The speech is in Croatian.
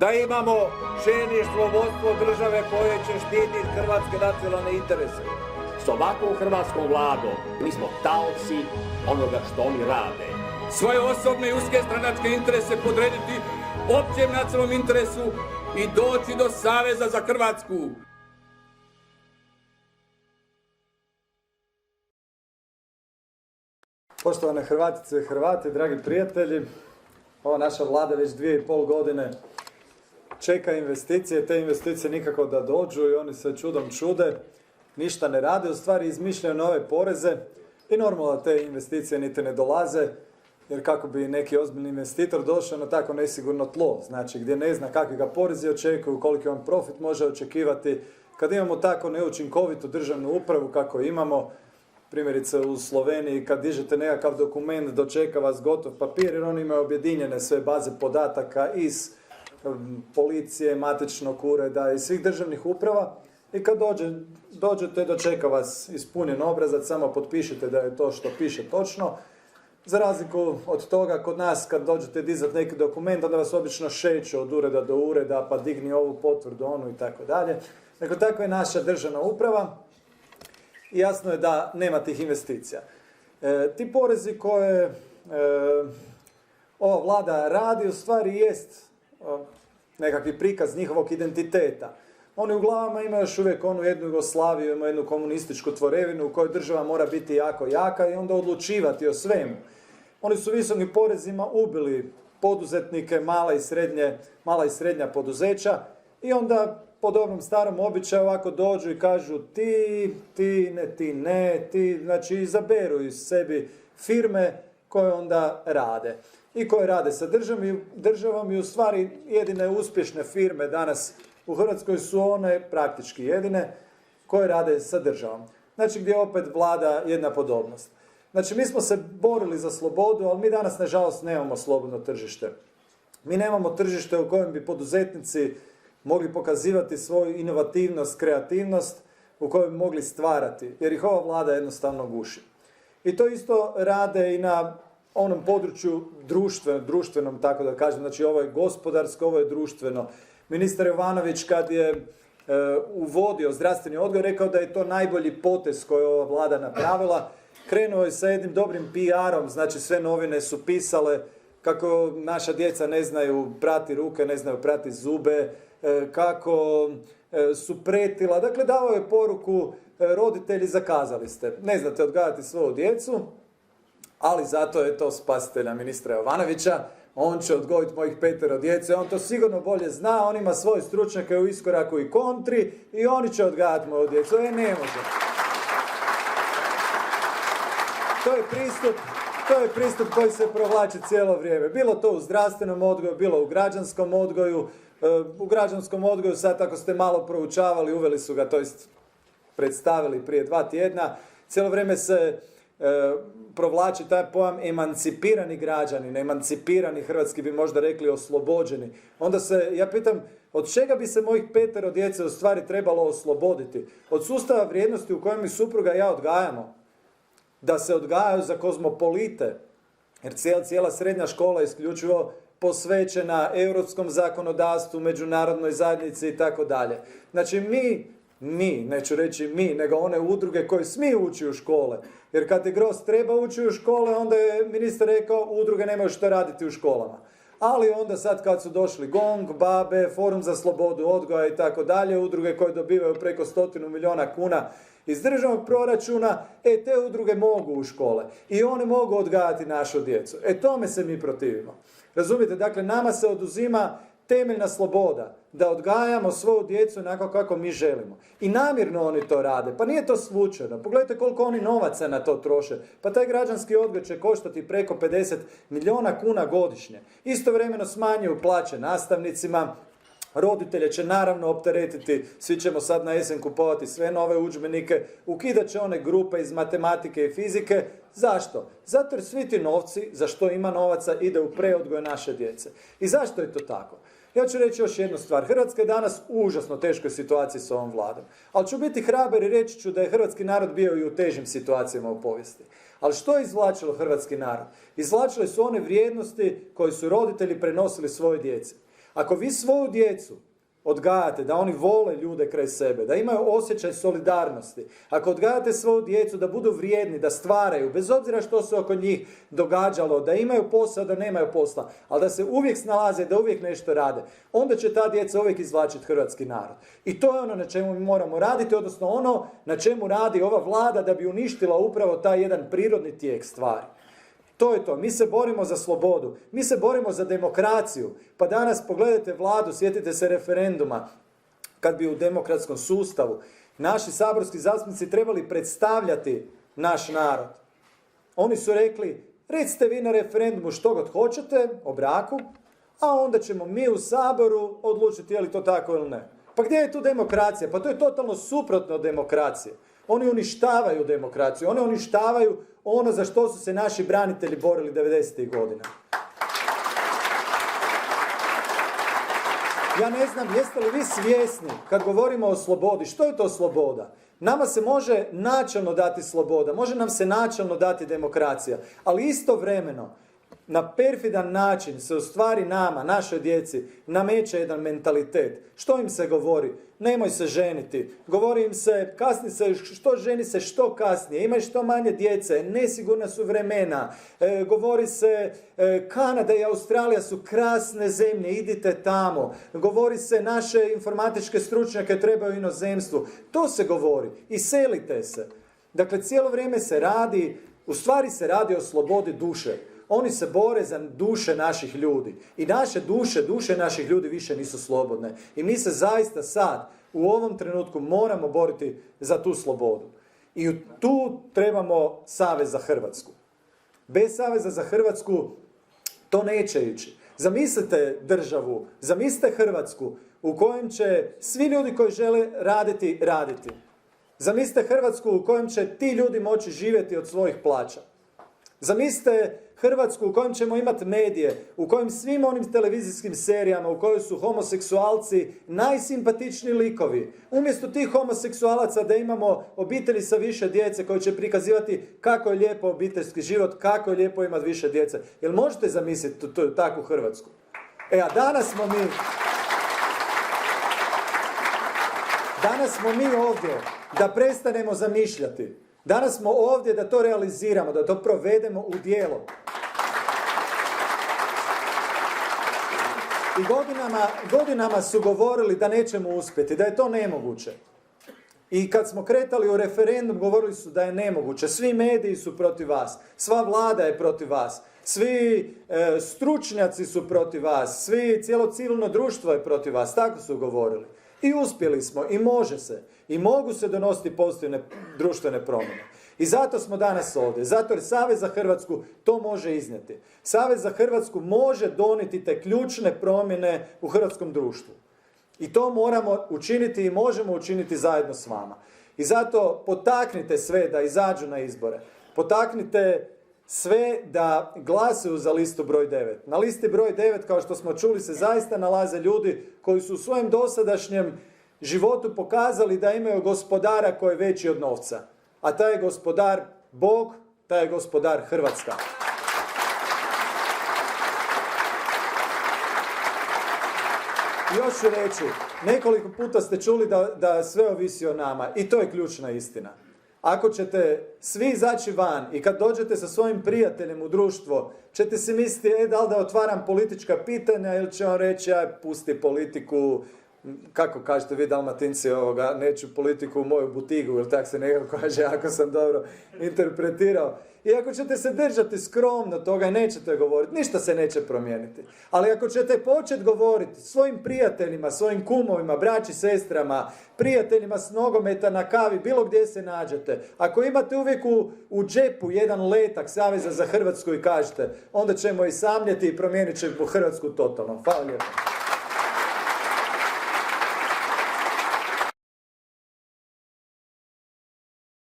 da imamo čelništvo, vodstvo države koje će štititi hrvatske nacionalne interese. S ovakvom hrvatskom vladom mi smo taoci onoga što oni rade. Svoje osobne i uske stranačke interese podrediti općem nacionalnom interesu i doći do Saveza za Hrvatsku. Poštovane Hrvatice i Hrvati, dragi prijatelji, ova naša vlada već 2,5 godine čeka investicije, te investicije nikako da dođu i oni se čudom čude, ništa ne rade, u stvari izmišljaju nove poreze i normalno te investicije niti ne dolaze, jer kako bi neki ozbiljni investitor došao na tako nesigurno tlo, znači gdje ne zna kakvi ga porezi očekuju, koliki on profit može očekivati, kad imamo tako neučinkovitu državnu upravu kako imamo, primjerice u Sloveniji kad dižete nekakav dokument dočeka vas gotov papir jer oni imaju objedinjene sve baze podataka iz policije, matičnog ureda i svih državnih uprava i kad dođete dočeka vas ispunjen obrazac, samo potpišite da je to što piše točno. Za razliku od toga, kod nas kad dođete dizati neki dokument, onda vas obično šeću od ureda do ureda, pa digni ovu potvrdu, onu i tako dalje. Dakle, takva je naša državna uprava i jasno je da nema tih investicija. Ti porezi koje ova vlada radi u stvari jest nekakvi prikaz njihovog identiteta. Oni u glavama imaju još uvijek onu jednu Jugoslaviju, imaju jednu komunističku tvorevinu u kojoj država mora biti jako jaka i onda odlučivati o svemu. Oni su visokim porezima ubili poduzetnike, mala i srednja poduzeća i onda po dobrom starom običaju ovako dođu i kažu ti, znači izaberu iz sebi firme koje onda rade i koje rade sa državom i u stvari jedine uspješne firme danas u Hrvatskoj su one praktički jedine koje rade sa državom. Znači gdje opet vlada jedna podobnost. Znači mi smo se borili za slobodu, ali mi danas nažalost nemamo slobodno tržište. Mi nemamo tržište u kojem bi poduzetnici mogli pokazivati svoju inovativnost, kreativnost, u kojoj bi mogli stvarati, jer ih ova vlada jednostavno guši. I to isto rade i na onom području društvenom, tako da kažem, znači ovo je gospodarsko, ovo je društveno. Ministar Jovanović kad je uvodio zdravstveni odgoj, rekao da je to najbolji potez koji je ova vlada napravila. Krenuo je sa jednim dobrim PR-om, znači sve novine su pisale kako naša djeca ne znaju prati ruke, ne znaju prati zube, kako su pretila. Dakle, dao je poruku roditelji zakazali ste. Ne znate odgajati svoju djecu, ali zato je to spasitelja ministra Jovanovića. On će odgojiti mojih 5 djece, on to sigurno bolje zna, on ima svoje stručnjake u iskoraku i kontri i oni će odgajati moju djecu. Ne može. To je pristup koji se provlači cijelo vrijeme. Bilo to u zdravstvenom odgoju, bilo u građanskom odgoju. U građanskom odgoju sad ako ste malo proučavali, uveli su ga, to jest predstavili prije 2 tjedna. Cijelo vrijeme se provlači taj pojam emancipirani građani, emancipirani hrvatski bi možda rekli oslobođeni. Onda se, ja pitam, od čega bi se mojih 5 djece u stvari trebalo osloboditi? Od sustava vrijednosti u kojem mi supruga i ja odgajamo. Da se odgajaju za kozmopolite, jer cijela srednja škola je isključivo posvećena europskom zakonodavstvu, međunarodnoj zajednici i tako dalje. Znači neću reći mi, nego one udruge koje smiju ući u škole. Jer kad je Gros treba ući u škole, onda je ministar rekao udruge nemaju što raditi u školama. Ali onda sad kad su došli GONG, BaBe, Forum za slobodu odgoja i tako dalje, udruge koje dobivaju preko 100 milijuna kuna iz državnog proračuna, te udruge mogu u škole i one mogu odgajati našu djecu. Tome se mi protivimo. Razumijete, dakle nama se oduzima temeljna sloboda da odgajamo svoju djecu onako kako mi želimo. I namjerno oni to rade. Pa nije to slučajno. Pogledajte koliko oni novaca na to troše. Pa taj građanski odgoj će koštati preko 50 milijuna kuna godišnje. Istovremeno smanjuju plaće nastavnicima, roditelje će naravno opteretiti, svi ćemo sad na jesen kupovati sve nove udžbenike, ukidat će one grupe iz matematike i fizike. Zašto? Zato jer svi ti novci, za što ima novaca, ide u preodgoj naše djece. I zašto je to tako? Ja ću reći još jednu stvar. Hrvatska je danas u užasno teškoj situaciji s ovom vladom. Ali ću biti hrabar i reći ću da je hrvatski narod bio i u težim situacijama u povijesti. Ali što je izvlačilo hrvatski narod? Izvlačile su one vrijednosti koje su roditelji prenosili svojoj djeci. Ako vi svoju djecu odgajate da oni vole ljude kraj sebe, da imaju osjećaj solidarnosti, ako odgajate svoju djecu da budu vrijedni, da stvaraju, bez obzira što se oko njih događalo, da imaju posao, da nemaju posla, ali da se uvijek snalaze, da uvijek nešto rade, onda će ta djeca uvijek izvlačiti hrvatski narod. I to je ono na čemu mi moramo raditi, odnosno ono na čemu radi ova vlada da bi uništila upravo taj jedan prirodni tijek stvari. To je to. Mi se borimo za slobodu. Mi se borimo za demokraciju. Pa danas pogledajte vladu, sjetite se referenduma. Kad bi u demokratskom sustavu naši saborski zastupnici trebali predstavljati naš narod. Oni su rekli, recite vi na referendumu što god hoćete o braku, a onda ćemo mi u Saboru odlučiti je li to tako ili ne. Pa gdje je tu demokracija? Pa to je totalno suprotno od demokracije. Oni uništavaju demokraciju. Oni uništavaju ono za što su se naši branitelji borili 90. godina. Ja ne znam, jeste li vi svjesni kad govorimo o slobodi, što je to sloboda? Nama se može načelno dati sloboda, može nam se načelno dati demokracija, ali istovremeno na perfidan način se u stvari nama, našoj djeci, nameće jedan mentalitet. Što im se govori? Nemoj se ženiti. Govori im se, kasni se, što ženi se što kasnije, imaj što manje djece, nesigurna su vremena. Govori se, Kanada i Australija su krasne zemlje, idite tamo. Govori se, naše informatičke stručnjake trebaju u inozemstvu. To se govori. Iselite se. Dakle, cijelo vrijeme se radi, u stvari se radi o slobodi duše. Oni se bore za duše naših ljudi. I naše duše naših ljudi više nisu slobodne. I mi se zaista sad, u ovom trenutku, moramo boriti za tu slobodu. I tu trebamo Savez za Hrvatsku. Bez Saveza za Hrvatsku to neće ići. Zamislite državu, zamislite Hrvatsku u kojem će svi ljudi koji žele raditi, raditi. Zamislite Hrvatsku u kojem će ti ljudi moći živjeti od svojih plaća. Zamislite Hrvatsku u kojem ćemo imati medije, u kojem svim onim televizijskim serijama u kojoj su homoseksualci najsimpatičniji likovi. Umjesto tih homoseksualaca da imamo obitelji sa više djece koji će prikazivati kako je lijepo obiteljski život, kako je lijepo imati više djece. Jel možete zamisliti takvu Hrvatsku? A danas smo mi ovdje da prestanemo zamišljati. Danas smo ovdje da to realiziramo, da to provedemo u djelo. I godinama su govorili da nećemo uspjeti, da je to nemoguće. I kad smo kretali u referendum, govorili su da je nemoguće. Svi mediji su protiv vas, sva vlada je protiv vas, svi stručnjaci su protiv vas, cijelo civilno društvo je protiv vas, tako su govorili. I uspjeli smo, i može se, i mogu se donositi pozitivne društvene promjene. I zato smo danas ovdje, zato jer Savez za Hrvatsku to može iznijeti. Savez za Hrvatsku može donijeti te ključne promjene u hrvatskom društvu. I to moramo učiniti i možemo učiniti zajedno s vama. I zato potaknite sve da izađu na izbore. Potaknite sve da glasuju za listu broj 9. Na listi broj 9, kao što smo čuli, se zaista nalaze ljudi koji su u svojem dosadašnjem životu pokazali da imaju gospodara koji je veći od novca. A taj je gospodar Bog, taj je gospodar Hrvatska. Još ću reći, nekoliko puta ste čuli da sve ovisi o nama i to je ključna istina. Ako ćete svi izaći van i kad dođete sa svojim prijateljem u društvo, ćete si misliti, da li da otvaram politička pitanja ili će on reći, pusti politiku, kako kažete vi Dalmatinci, neću politiku u moju butigu, ili tak se nekako kaže, ako sam dobro interpretirao. I ako ćete se držati skromno toga i nećete govoriti, ništa se neće promijeniti. Ali ako ćete početi govoriti svojim prijateljima, svojim kumovima, braći, sestrama, prijateljima s nogometa na kavi, bilo gdje se nađete, ako imate uvijek u džepu jedan letak Saveza za Hrvatsku i kažete, onda ćemo i samljeti i promijenit ćemo Hrvatsku totalno. Hvala lijepo.